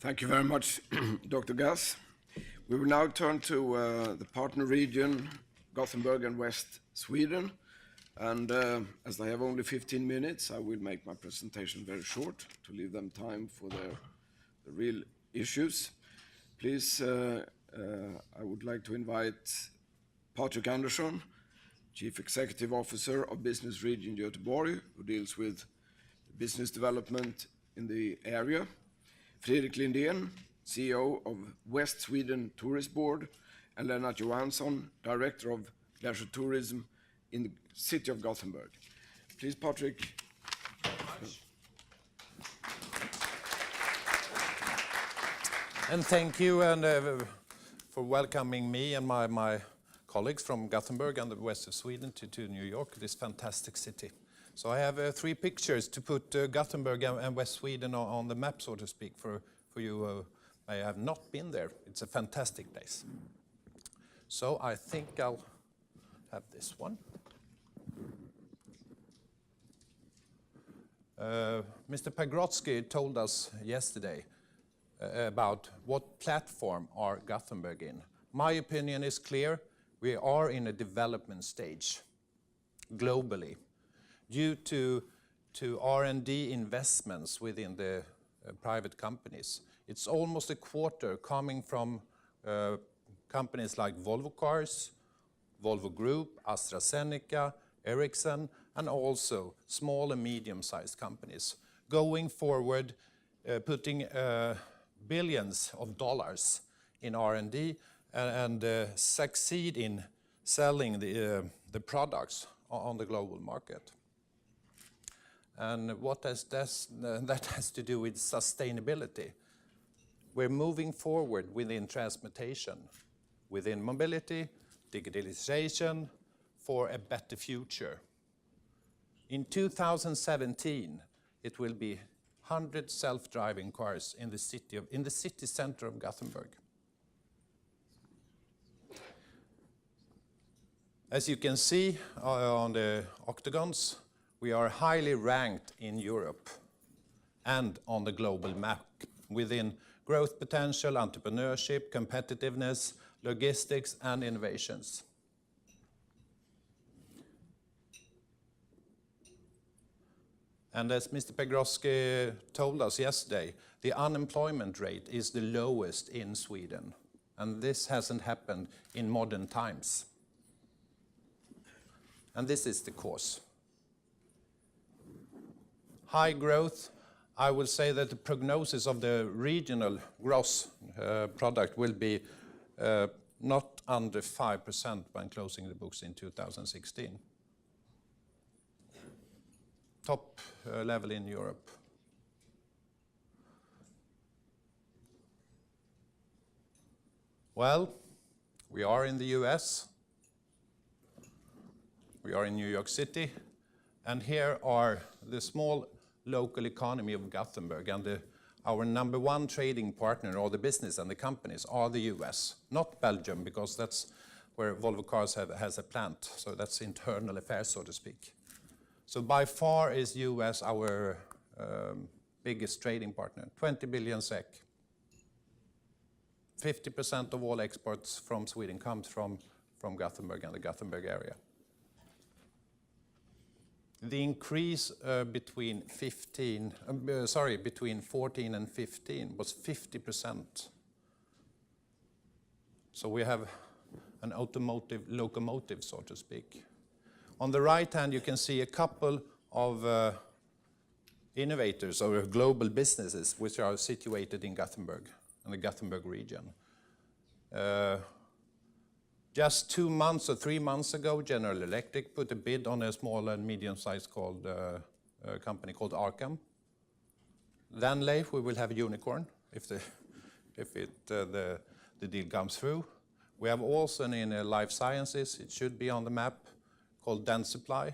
Thank you very much, Dr. Gass. We will now turn to the partner region, Gothenburg and West Sweden. And as I have only 15 minutes, I will make my presentation very short to leave them time for the real issues. Please, I would like to invite Patrik Andersson, Chief Executive Officer of Business Region Göteborg, who deals with business development in the area. Fredrik Lindén, CEO of West Sweden Tourist Board, and Lennart Johansson, Director of Leisure Tourism in the city of Gothenburg. Please, Patrik. And thank you for welcoming me and my colleagues from Gothenburg and the west of Sweden to New York, this fantastic city. So I have 3 pictures to put Gothenburg and West Sweden on the map, so to speak, for you who may have not been there. It's a fantastic place. So I think I'll have this one. Mr. Pagrotsky told us yesterday about what platform are Gothenburg in. My opinion is clear. We are in a development stage globally due to R&D investments within the private companies. It's almost a quarter coming from companies like Volvo Cars, Volvo Group, AstraZeneca, Ericsson, and also small and medium-sized companies. Going forward, putting billions of dollars in R&D and succeed in selling the products on the global market. And what that has to do with sustainability. We're moving forward within transportation, within mobility, digitalization, for a better future. In 2017, it will be 100 self-driving cars in the city center of Gothenburg. As you can see on the octagons, we are highly ranked in Europe and on the global map within growth potential, entrepreneurship, competitiveness, logistics, and innovations. And as Mr. Pagrotsky told us yesterday, the unemployment rate is the lowest in Sweden, and this hasn't happened in modern times. And this is the cause. High growth, I will say that the prognosis of the regional gross product will be not under 5% when closing the books in 2016. Top level in Europe. Well, we are in the US. We are in New York City. And here are the small local economy of Gothenburg, and our number 1 trading partner, or the business and the companies, are the US, not Belgium, because that's where Volvo Cars has a plant, so that's internal affairs, so to speak. So by far is US our biggest trading partner, 20 billion SEK. 50% of all exports from Sweden comes from Gothenburg and the Gothenburg area. The increase between 14 and 15 was 50%. So we have an automotive locomotive, so to speak. On the right hand, you can see a couple of innovators or global businesses which are situated in Gothenburg and the Gothenburg region. Just 2 months or 3 months ago, General Electric put a bid on a small and medium-sized company called Arkham. Then Leif, we will have a unicorn if the deal comes through. We have also in life sciences, it should be on the map, called Dentsply.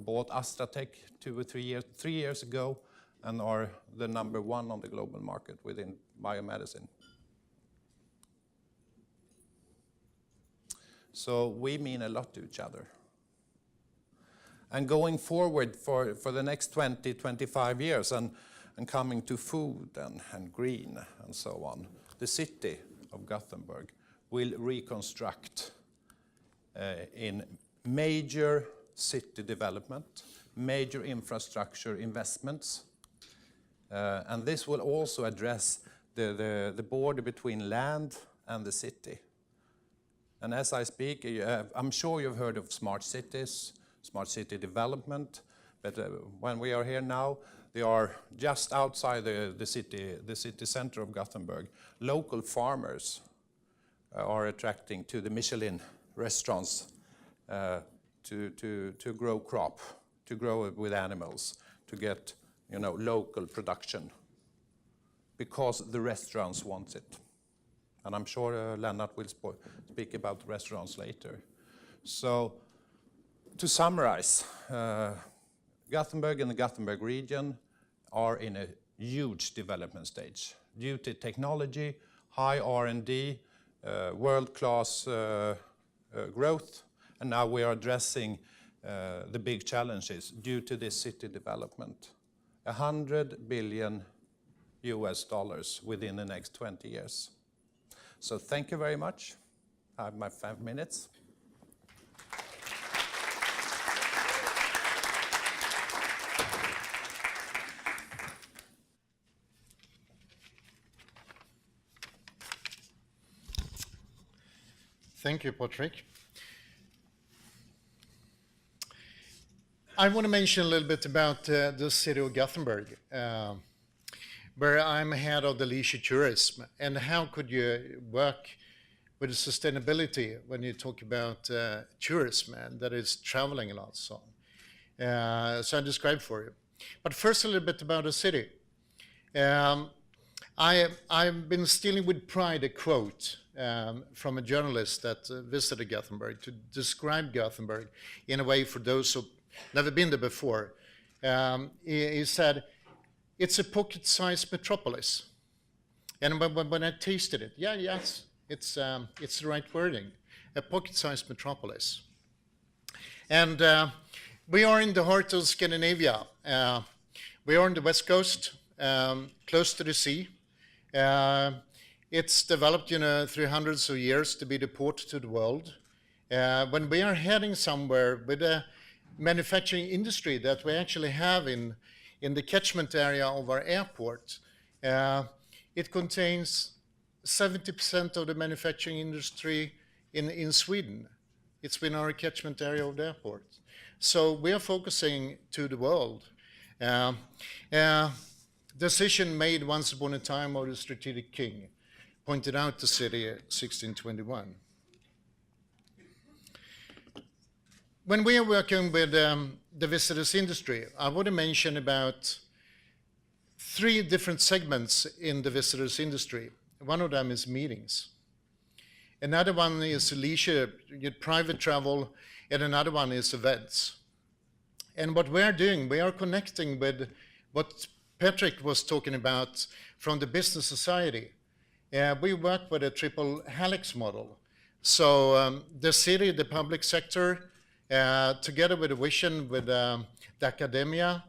Bought AstraTech 2 or 3 years ago and are the number 1 on the global market within biomedicine. So we mean a lot to each other. And going forward for the next 20, 25 years, and and coming to food and green and so on, the city of Gothenburg will reconstruct in major city development, major infrastructure investments, and this will also address the border between land and the city. And as I speak, I'm sure you've heard of smart cities, smart city development, but when we are here now, they are just outside the city center of Gothenburg. Local farmers are attracting to the Michelin restaurants to grow crop, to grow with animals, to get local production, because the restaurants want it. And I'm sure Lennart will speak about restaurants later. So, to summarize, Gothenburg and the Gothenburg region are in a huge development stage due to technology, high R&D, world-class growth, and now we are addressing the big challenges due to this city development. $100 billion within the next 20 years. So thank you very much. I have my 5 minutes. Thank you, Patrik. I want to mention a little bit about the city of Gothenburg, where I'm head of the leisure tourism, and how could you work with sustainability when you talk about tourism and that is traveling a lot, so on. So I described for you. But first a little bit about the city. I've been stealing with pride a quote from a journalist that visited Gothenburg to describe Gothenburg in a way for those who never been there before. He said, "It's a pocket-sized metropolis." And when I tasted it, yes, it's the right wording, a pocket-sized metropolis. And we are in the heart of Scandinavia. We are on the west coast, close to the sea. It's developed, through hundreds of years to be the port to the world. When we are heading somewhere with a manufacturing industry that we actually have in the catchment area of our airport, it contains 70% of the manufacturing industry in Sweden. It's within our catchment area of the airport. So we are focusing to the world. Decision made once upon a time of the strategic king pointed out the city 1621. When we are working with the visitors industry, I want to mention about 3 different segments in the visitors industry. One of them is meetings. Another one is leisure, private travel, and another one is events. And what we're doing, we are connecting with what Patrik was talking about from the business society. We work with a triple helix model. So the city, the public sector, together with the vision with the academia,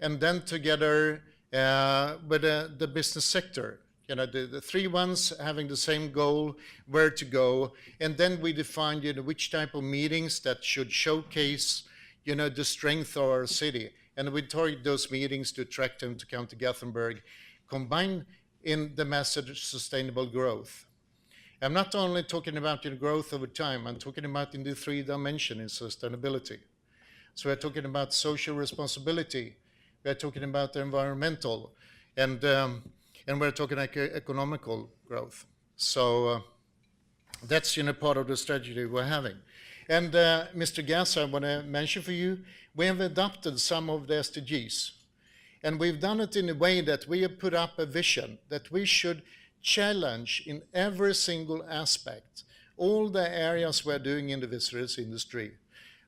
and then together with the business sector. The 3 ones having the same goal, where to go, and then we define which type of meetings that should showcase the strength of our city. And we target those meetings to attract them to come to Gothenburg, combined in the message sustainable growth. I'm not only talking about growth over time, I'm talking about in the 3 dimensions in sustainability. So we're talking about social responsibility, we're talking about environmental, and we're talking economical growth. So that's part of the strategy we're having. And Mr. Gass, I want to mention for you, we have adopted some of the SDGs. And we've done it in a way that we have put up a vision that we should challenge in every single aspect all the areas we're doing in the visitors industry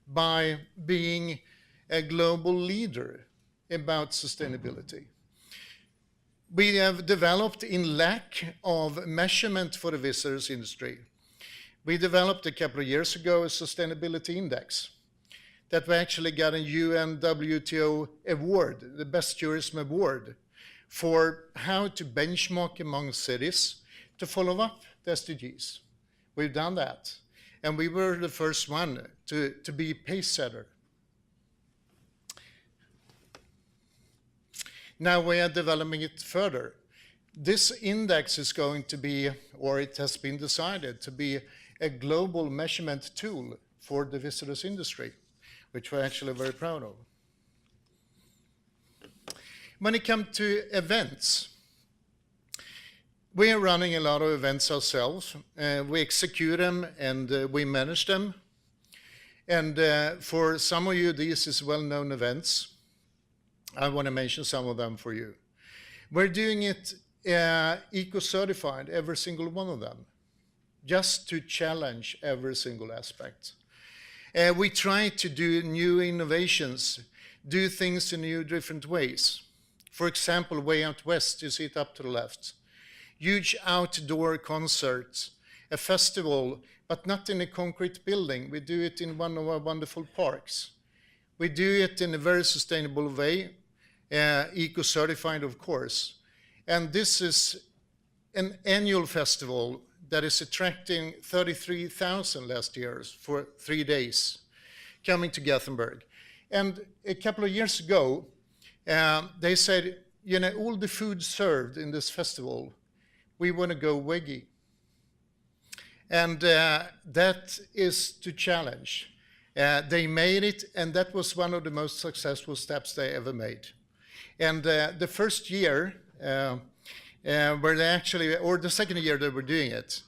by being a global leader about sustainability. We have developed, in lack of measurement for the visitors industry, we developed a couple of years ago a sustainability index that we actually got a UN WTO award, the best tourism award, for how to benchmark among cities to follow up the SDGs. We've done that. And we were the first one to be pace setter. Now we are developing it further. This index is going to be, or it has been decided to be, a global measurement tool for the visitors industry, which we're actually very proud of. When it comes to events, we are running a lot of events ourselves. We execute them and we manage them. And for some of you, these is well-known events. I want to mention some of them for you. We're doing it eco-certified, every single one of them, just to challenge every single aspect. We try to do new innovations, do things in new different ways. For example, way out west, you see it up to the left. Huge outdoor concerts, a festival, but not in a concrete building. We do it in one of our wonderful parks. We do it in a very sustainable way, eco-certified, of course. And this is an annual festival that is attracting 33,000 last year for 3 days, coming to Gothenburg. And a couple of years ago, they said, you know, all the food served in this festival, we want to go veggie. And that is to challenge. They made it, and that was one of the most successful steps they ever made. And the first year, where they actually, or the second year they were doing it,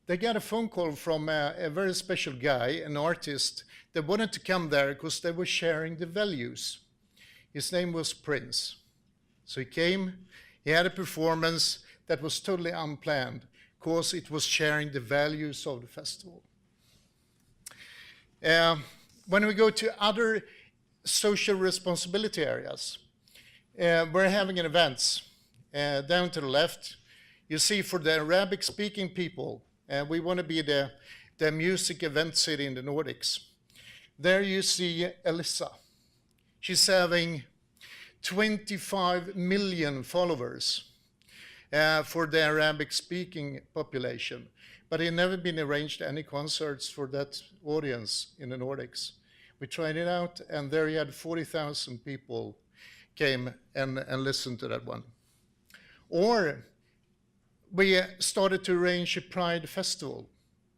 they got a phone call from a very special guy, an artist, that wanted to come there because they were sharing the values. His name was Prince. So he came, he had a performance that was totally unplanned because it was sharing the values of the festival. When we go to other social responsibility areas, we're having an event down to the left. You see, for the Arabic-speaking people, we want to be the music event city in the Nordics. There you see Elissa. She's having 25 million followers for the Arabic-speaking population, but it never been arranged any concerts for that audience in the Nordics. We tried it out, and there you had 40,000 people came and listened to that one. Or we started to arrange a Pride Festival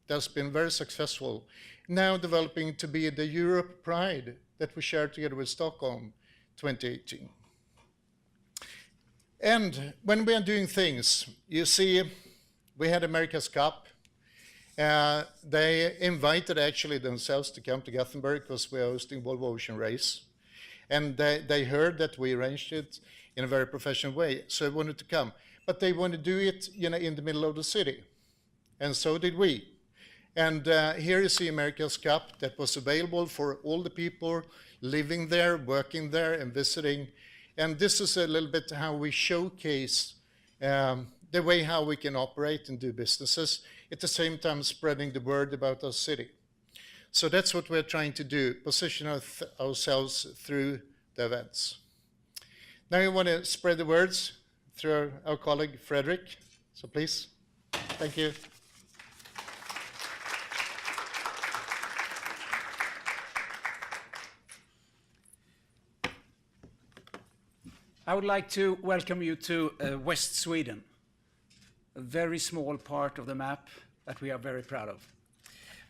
that's been very successful, now developing to be the Europe Pride that we shared together with Stockholm 2018. And when we are doing things, you see, we had America's Cup. They invited actually themselves to come to Gothenburg because we are hosting Volvo Ocean Race. And they heard that we arranged it in a very professional way, so they wanted to come. But they want to do it, you know, in the middle of the city. And so did we. And here you see America's Cup that was available for all the people living there, working there, and visiting. And this is a little bit how we showcase the way how we can operate and do businesses, at the same time spreading the word about our city. So that's what we're trying to do, position ourselves through the events. Now we want to spread the words through our colleague, Fredrik. So please, thank you. I would like to welcome you to West Sweden, a very small part of the map that we are very proud of.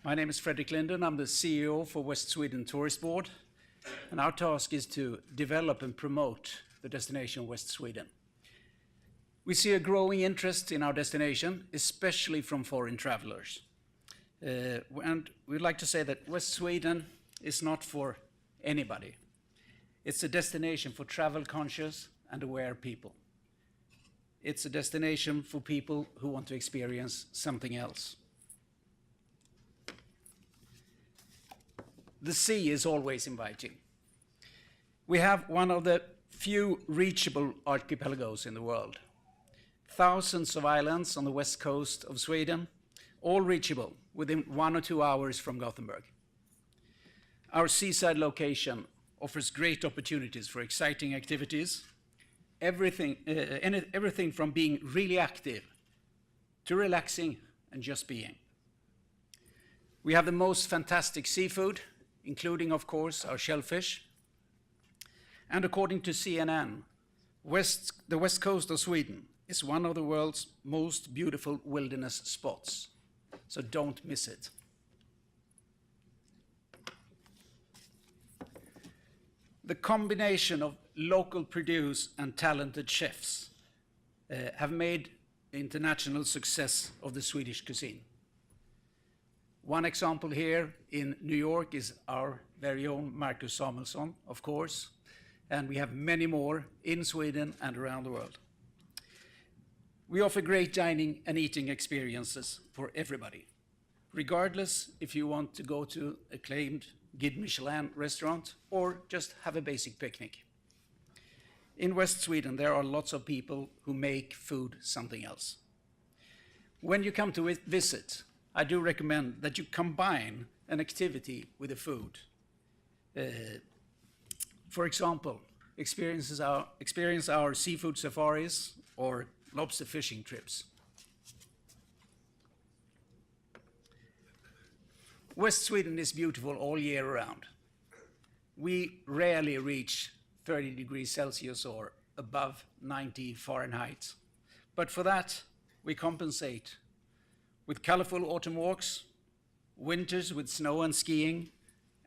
My name is Fredrik Lindén. I'm the CEO for West Sweden Tourist Board, and our task is to develop and promote the destination West Sweden. We see a growing interest in our destination, especially from foreign travelers. And we'd like to say that West Sweden is not for anybody. It's a destination for travel-conscious and aware people. It's a destination for people who want to experience something else. The sea is always inviting. We have one of the few reachable archipelagos in the world. Thousands of islands on the west coast of Sweden, all reachable within 1 or 2 hours from Gothenburg. Our seaside location offers great opportunities for exciting activities, everything from being really active to relaxing and just being. We have the most fantastic seafood, including, of course, our shellfish. And according to CNN, the west coast of Sweden is one of the world's most beautiful wilderness spots. So don't miss it. The combination of local produce and talented chefs have made international success of the Swedish cuisine. One example here in New York is our very own Marcus Samuelsson, of course, and we have many more in Sweden and around the world. We offer great dining and eating experiences for everybody, regardless if you want to go to acclaimed Guide Michelin restaurant or just have a basic picnic. In West Sweden, there are lots of people who make food something else. When you come to visit, I do recommend that you combine an activity with a food. For example, experience our seafood safaris or lobster fishing trips. West Sweden is beautiful all year round. We rarely reach 30 degrees Celsius or above 90 Fahrenheit. But for that, we compensate with colorful autumn walks, winters with snow and skiing,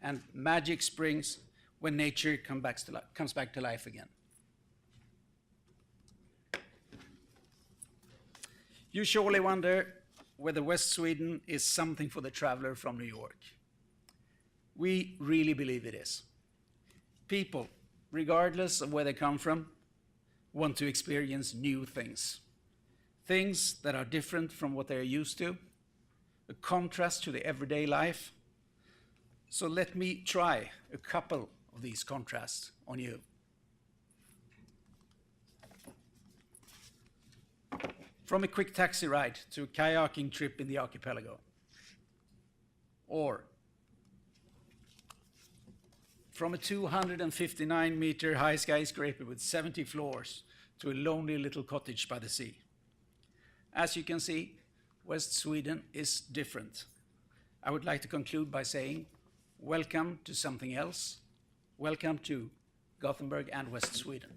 and magic springs when nature comes back to life again. You surely wonder whether West Sweden is something for the traveler from New York. We really believe it is. People, regardless of where they come from, want to experience new things. Things that are different from what they're used to, a contrast to the everyday life. So let me try a couple of these contrasts on you. From a quick taxi ride to a kayaking trip in the archipelago. Or from a 259-meter high skyscraper with 70 floors to a lonely little cottage by the sea. As you can see, West Sweden is different. I would like to conclude by saying, welcome to something else. Welcome to Gothenburg and West Sweden.